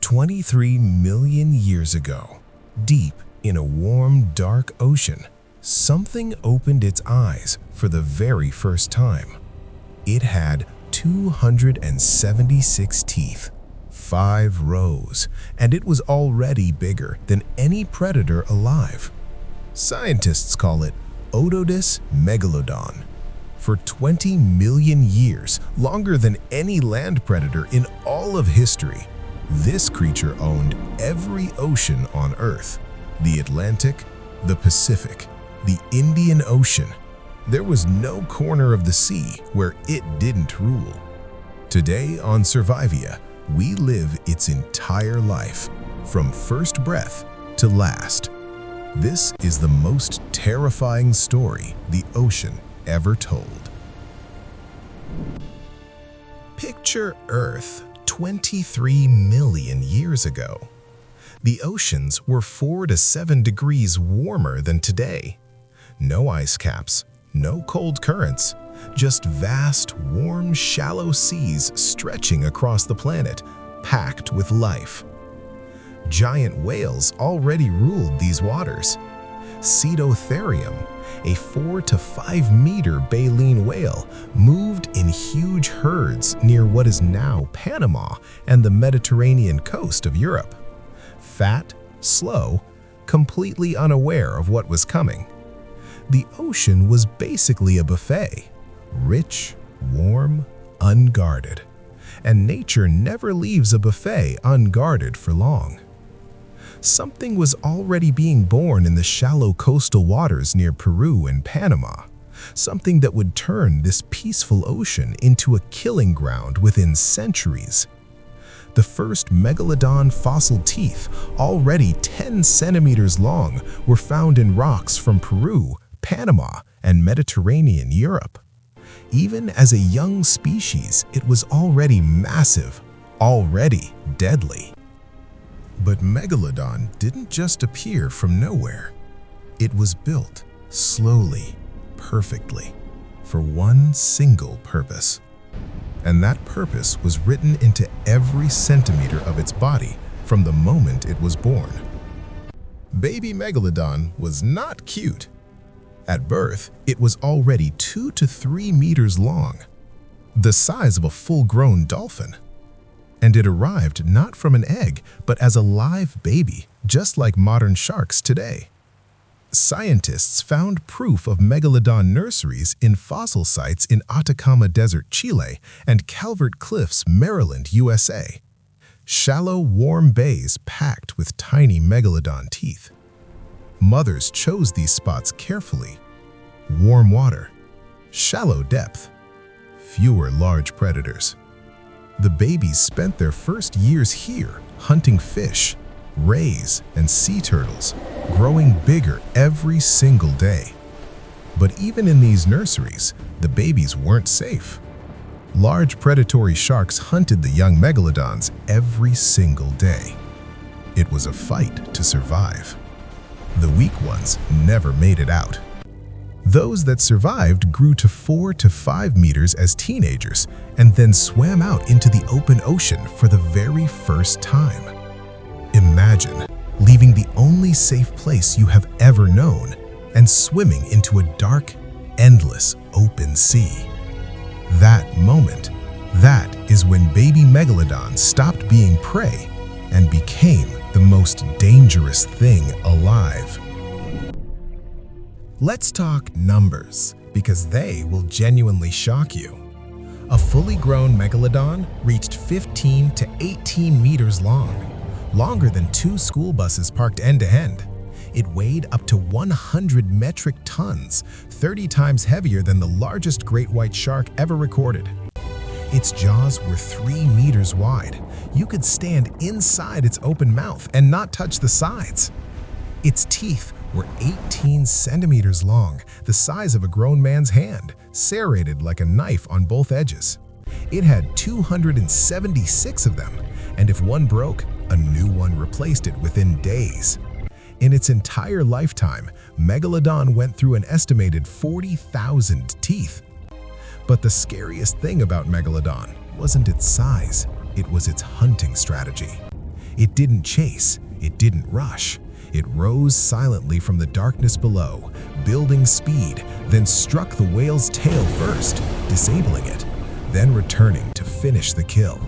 23 million years ago, deep in a warm, dark ocean, something opened its eyes for the very first time. It had 276 teeth, 5 rows, and it was already bigger than any predator alive. Scientists call it Otodus megalodon. For 20 million years, longer than any land predator in all of history, this creature owned every ocean on Earth: the Atlantic, the Pacific, the Indian Ocean. There was no corner of the sea where it didn't rule. Today on Survivia, we live its entire life, from first breath to last. This is the most terrifying story the ocean ever told. Picture Earth 23 million years ago. The oceans were 4 to 7 degrees warmer than today. No ice caps, no cold currents, just vast, warm, shallow seas stretching across the planet, packed with life. Giant whales already ruled these waters. Cedotherium, a 4 to 5 meter baleen whale, moved in huge herds near what is now Panama and the Mediterranean coast of Europe. Fat, slow, completely unaware of what was coming. The ocean was basically a buffet, rich, warm, unguarded. And nature never leaves a buffet unguarded for long. Something was already being born in the shallow coastal waters near Peru and Panama, something that would turn this peaceful ocean into a killing ground within centuries. The first megalodon fossil teeth, already 10 centimeters long, were found in rocks from Peru, Panama, and Mediterranean Europe. Even as a young species, it was already massive, already deadly. But Megalodon didn't just appear from nowhere. It was built slowly, perfectly, for one single purpose. And that purpose was written into every centimeter of its body from the moment it was born. Baby Megalodon was not cute. At birth, it was already 2 to 3 meters long, the size of a full-grown dolphin. And it arrived not from an egg, but as a live baby, just like modern sharks today. Scientists found proof of megalodon nurseries in fossil sites in Atacama Desert, Chile, and Calvert Cliffs, Maryland, USA. Shallow, warm bays packed with tiny megalodon teeth. Mothers chose these spots carefully. Warm water, shallow depth, fewer large predators. The babies spent their first years here hunting fish, rays, and sea turtles, growing bigger every single day. But even in these nurseries, the babies weren't safe. Large predatory sharks hunted the young megalodons every single day. It was a fight to survive. The weak ones never made it out. Those that survived grew to 4 to 5 meters as teenagers and then swam out into the open ocean for the very first time. Imagine leaving the only safe place you have ever known and swimming into a dark, endless open sea. That moment, that is when baby megalodon stopped being prey and became the most dangerous thing alive. Let's talk numbers, because they will genuinely shock you. A fully grown megalodon reached 15 to 18 meters long, longer than 2 school buses parked end-to-end. It weighed up to 100 metric tons, 30 times heavier than the largest great white shark ever recorded. Its jaws were 3 meters wide. You could stand inside its open mouth and not touch the sides. Its teeth were 18 centimeters long, the size of a grown man's hand, serrated like a knife on both edges. It had 276 of them, and if one broke, a new one replaced it within days. In its entire lifetime, Megalodon went through an estimated 40,000 teeth. But the scariest thing about Megalodon wasn't its size, it was its hunting strategy. It didn't chase, it didn't rush. It rose silently from the darkness below, building speed, then struck the whale's tail first, disabling it, then returning to finish the kill.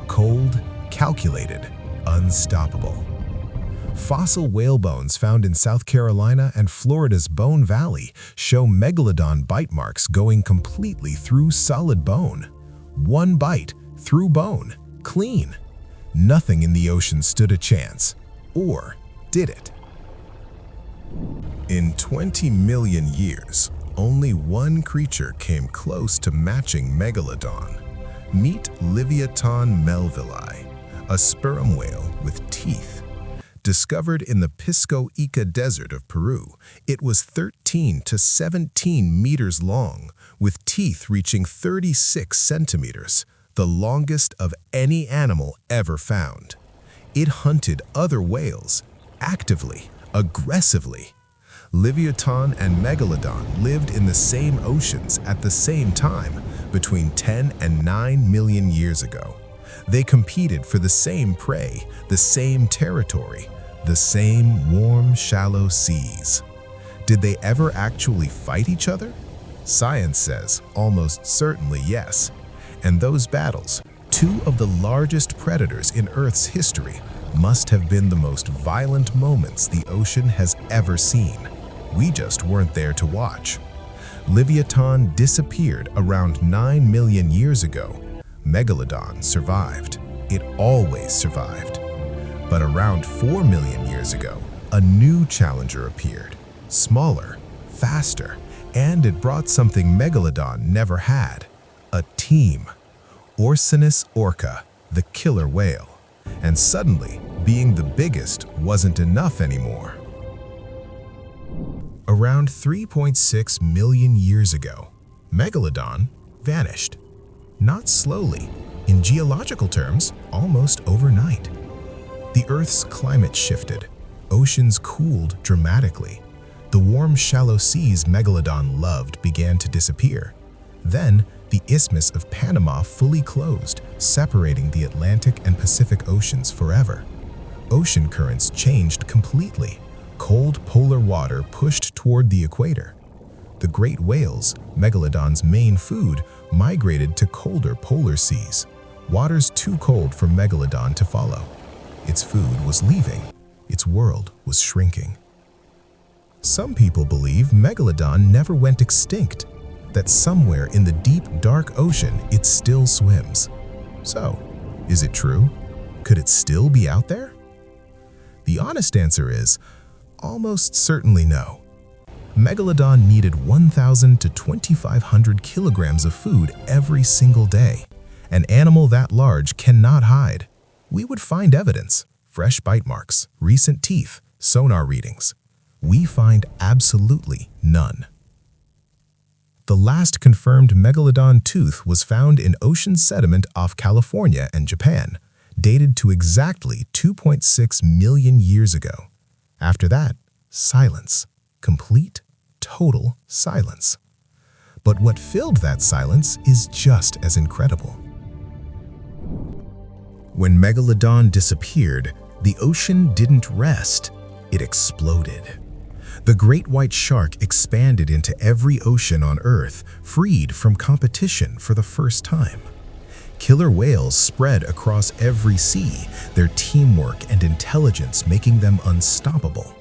Cold, calculated, unstoppable. Fossil whale bones found in South Carolina and Florida's Bone Valley show Megalodon bite marks going completely through solid bone. One bite, through bone, clean. Nothing in the ocean stood a chance. Or did it? In 20 million years, only one creature came close to matching Megalodon. Meet Livyatan melvillei, a sperm whale with teeth. Discovered in the Pisco Ica Desert of Peru, it was 13 to 17 meters long, with teeth reaching 36 centimeters, the longest of any animal ever found. It hunted other whales, actively, aggressively. Livyatan and Megalodon lived in the same oceans at the same time, between 10 and 9 million years ago. They competed for the same prey, the same territory, the same warm, shallow seas. Did they ever actually fight each other? Science says almost certainly yes. And those battles, two of the largest predators in Earth's history, must have been the most violent moments the ocean has ever seen. We just weren't there to watch. Livyatan disappeared around 9 million years ago. Megalodon survived. It always survived. But around 4 million years ago, a new challenger appeared. Smaller, faster, and it brought something Megalodon never had. A team. Orcinus orca, the killer whale. And suddenly, being the biggest wasn't enough anymore. Around 3.6 million years ago, Megalodon vanished. Not slowly, in geological terms, almost overnight. The Earth's climate shifted, oceans cooled dramatically. The warm, shallow seas Megalodon loved began to disappear. Then, the Isthmus of Panama fully closed, separating the Atlantic and Pacific Oceans forever. Ocean currents changed completely. Cold polar water pushed toward the equator. The great whales, Megalodon's main food, migrated to colder polar seas, waters too cold for Megalodon to follow. Its food was leaving. Its world was shrinking. Some people believe Megalodon never went extinct, that somewhere in the deep, dark ocean it still swims. So, is it true? Could it still be out there? The honest answer is almost certainly no. Megalodon needed 1,000 to 2,500 kilograms of food every single day. An animal that large cannot hide. We would find evidence, fresh bite marks, recent teeth, sonar readings. We find absolutely none. The last confirmed Megalodon tooth was found in ocean sediment off California and Japan, dated to exactly 2.6 million years ago. After that, silence. Complete, total silence. But what filled that silence is just as incredible. When Megalodon disappeared, the ocean didn't rest, it exploded. The great white shark expanded into every ocean on Earth, freed from competition for the first time. Killer whales spread across every sea, their teamwork and intelligence making them unstoppable.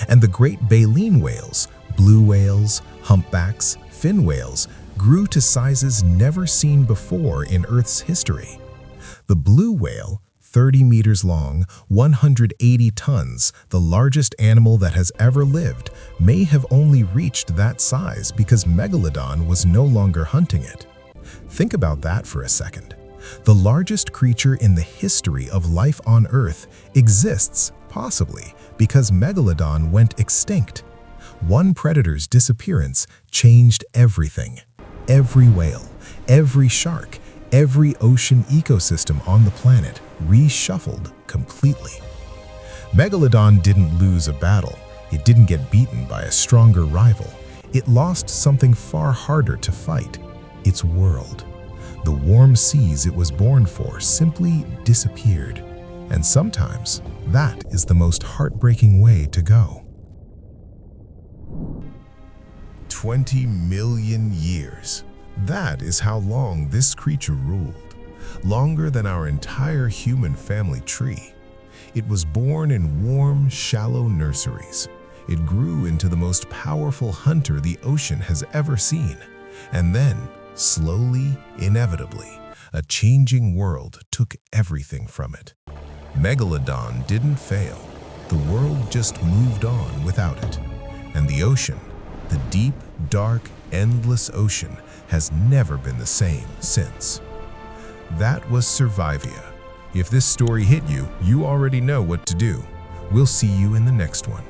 And the great baleen whales, blue whales, humpbacks, fin whales, grew to sizes never seen before in Earth's history. The blue whale, 30 meters long, 180 tons, the largest animal that has ever lived, may have only reached that size because Megalodon was no longer hunting it. Think about that for a second. The largest creature in the history of life on Earth exists, possibly, because Megalodon went extinct. One predator's disappearance changed everything. Every whale, every shark, every ocean ecosystem on the planet reshuffled completely. Megalodon didn't lose a battle. It didn't get beaten by a stronger rival. It lost something far harder to fight: its world. The warm seas it was born for simply disappeared. And sometimes, that is the most heartbreaking way to go. 20 million years. That is how long this creature ruled. Longer than our entire human family tree. It was born in warm, shallow nurseries. It grew into the most powerful hunter the ocean has ever seen. And then, slowly, inevitably, a changing world took everything from it. Megalodon didn't fail. The world just moved on without it. And the ocean, the deep, dark, endless ocean, has never been the same since. That was Survivia. If this story hit you, you already know what to do. We'll see you in the next one.